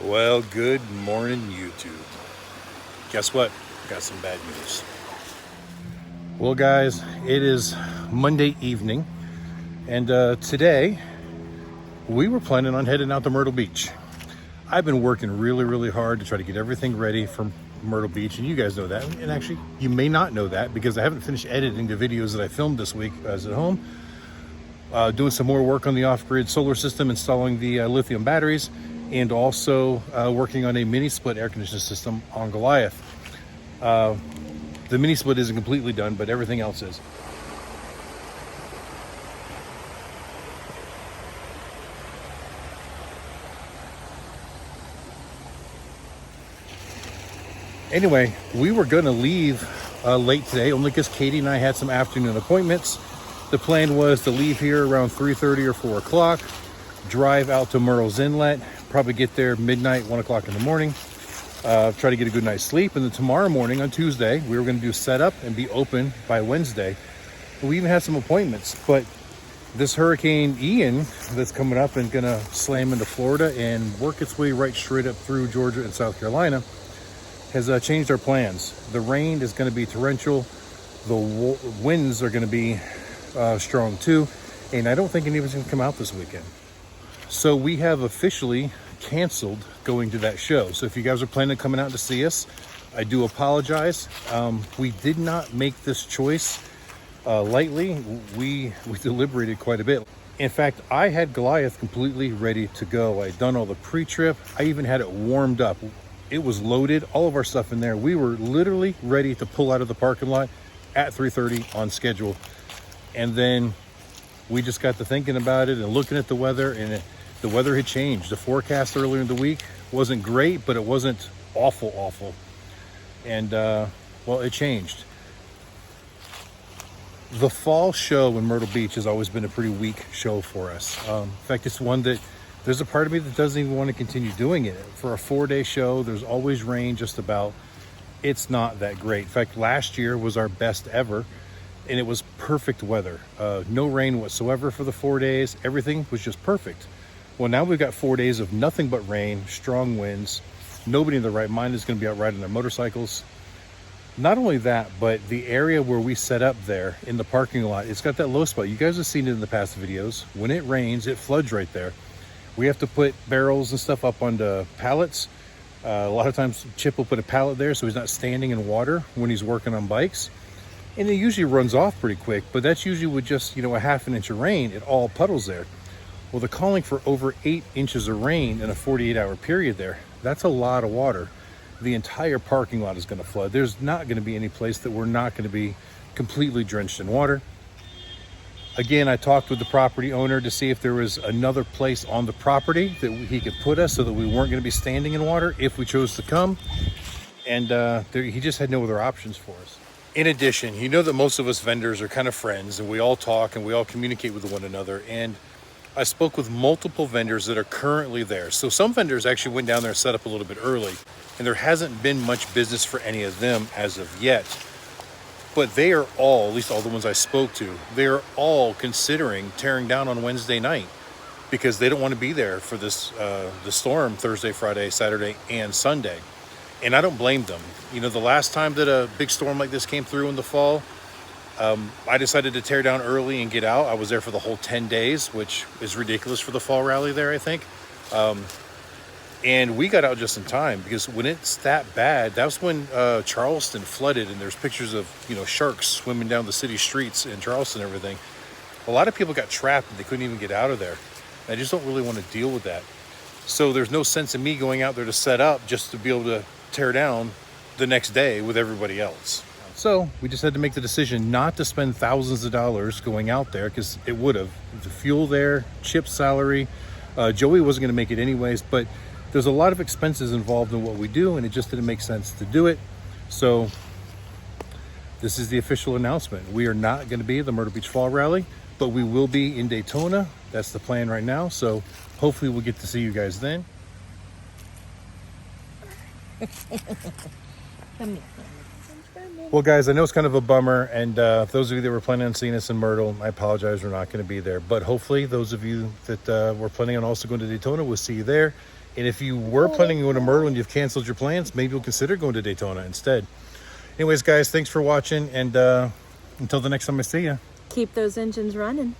Well, good morning, YouTube. Guess what? Got some bad news. Well, guys, it is Monday evening, and today we were planning on heading out to Myrtle Beach. I've been working really hard to try to get everything ready for Myrtle Beach, and you guys know that. And actually, you may not know that because I haven't finished editing the videos that I filmed this week. I was at home doing some more work on the off-grid solar system, installing the lithium batteries, and also working on a mini split air conditioning system on Goliath. The mini split isn't completely done, but everything else is. Anyway, we were gonna leave late today, only because Katie and I had some afternoon appointments. The plan was to leave here around 3:30 or 4 o'clock, drive out to Murrells Inlet, probably get there midnight, 1 o'clock in the morning, try to get a good night's sleep. And then tomorrow morning on Tuesday, we were gonna do setup and be open by Wednesday. We even had some appointments, but this Hurricane Ian that's coming up and gonna slam into Florida and work its way right straight up through Georgia and South Carolina has changed our plans. The rain is gonna be torrential. The winds are gonna be strong too. And I don't think any of us can come out this weekend. So we have officially canceled going to that show. So if you guys are planning on coming out to see us, I do apologize. We did not make this choice lightly. We deliberated quite a bit. In fact, I had Goliath completely ready to go. I'd done all the pre-trip. I even had it warmed up. It was loaded, all of our stuff in there. We were literally ready to pull out of the parking lot at 3:30 on schedule. And then we just got to thinking about it and looking at the weather, and the weather had changed. The forecast earlier in the week wasn't great, but it wasn't awful. And well, it changed. The fall show in Myrtle Beach has always been a pretty weak show for us. In fact, it's one that there's a part of me that doesn't even want to continue doing it. For a 4-day show, there's always rain just about. It's not that great. In fact, last year was our best ever, and it was perfect weather. No rain whatsoever for the 4 days. Everything was just perfect. Well, now we've got 4 days of nothing but rain, strong winds. Nobody in their right mind is going to be out riding their motorcycles. Not only that, but the area where we set up there in the parking lot, it's got that low spot. You guys have seen it in the past videos. When it rains, it floods right there. We have to put barrels and stuff up onto pallets. A lot of times Chip will put a pallet there so he's not standing in water when he's working on bikes. And it usually runs off pretty quick, but that's usually with just, a half an inch of rain. It all puddles there. Well, they're calling for over 8 inches of rain in a 48-hour period there. That's a lot of water. The entire parking lot is going to flood. There's not going to be any place that we're not going to be completely drenched in water. Again, I talked with the property owner to see if there was another place on the property that he could put us so that we weren't going to be standing in water if we chose to come. And he just had no other options for us. In addition, you know that most of us vendors are kind of friends, and we all talk and we all communicate with one another. And I spoke with multiple vendors that are currently there. So some vendors actually went down there and set up a little bit early, and there hasn't been much business for any of them as of yet. But they are all, at least all the ones I spoke to, they are all considering tearing down on Wednesday night because they don't want to be there for this the storm Thursday, Friday, Saturday, and Sunday. And I don't blame them. The last time that a big storm like this came through in the fall, I decided to tear down early and get out. I was there for the whole 10 days, which is ridiculous for the fall rally there, I think. And we got out just in time because when it's that bad, that's when Charleston flooded, and there's pictures of, sharks swimming down the city streets in Charleston and everything. A lot of people got trapped and they couldn't even get out of there. And I just don't really want to deal with that. So there's no sense in me going out there to set up just to be able to tear down the next day with everybody else. So we just had to make the decision not to spend thousands of dollars going out there because it would have. The fuel there, Chip's salary, Joey wasn't going to make it anyways, but there's a lot of expenses involved in what we do, and it just didn't make sense to do it. So this is the official announcement. We are not going to be at the Myrtle Beach Fall Rally, but we will be in Daytona. That's the plan right now. So hopefully we'll get to see you guys then. Well, guys, I know it's kind of a bummer, and those of you that were planning on seeing us in Myrtle, I apologize, we're not going to be there. But hopefully those of you that were planning on also going to Daytona, we'll see you there. And if you were planning on going to Myrtle and you've canceled your plans, maybe you'll consider going to Daytona instead. Anyways, guys, thanks for watching. And until the next time I see you, keep those engines running.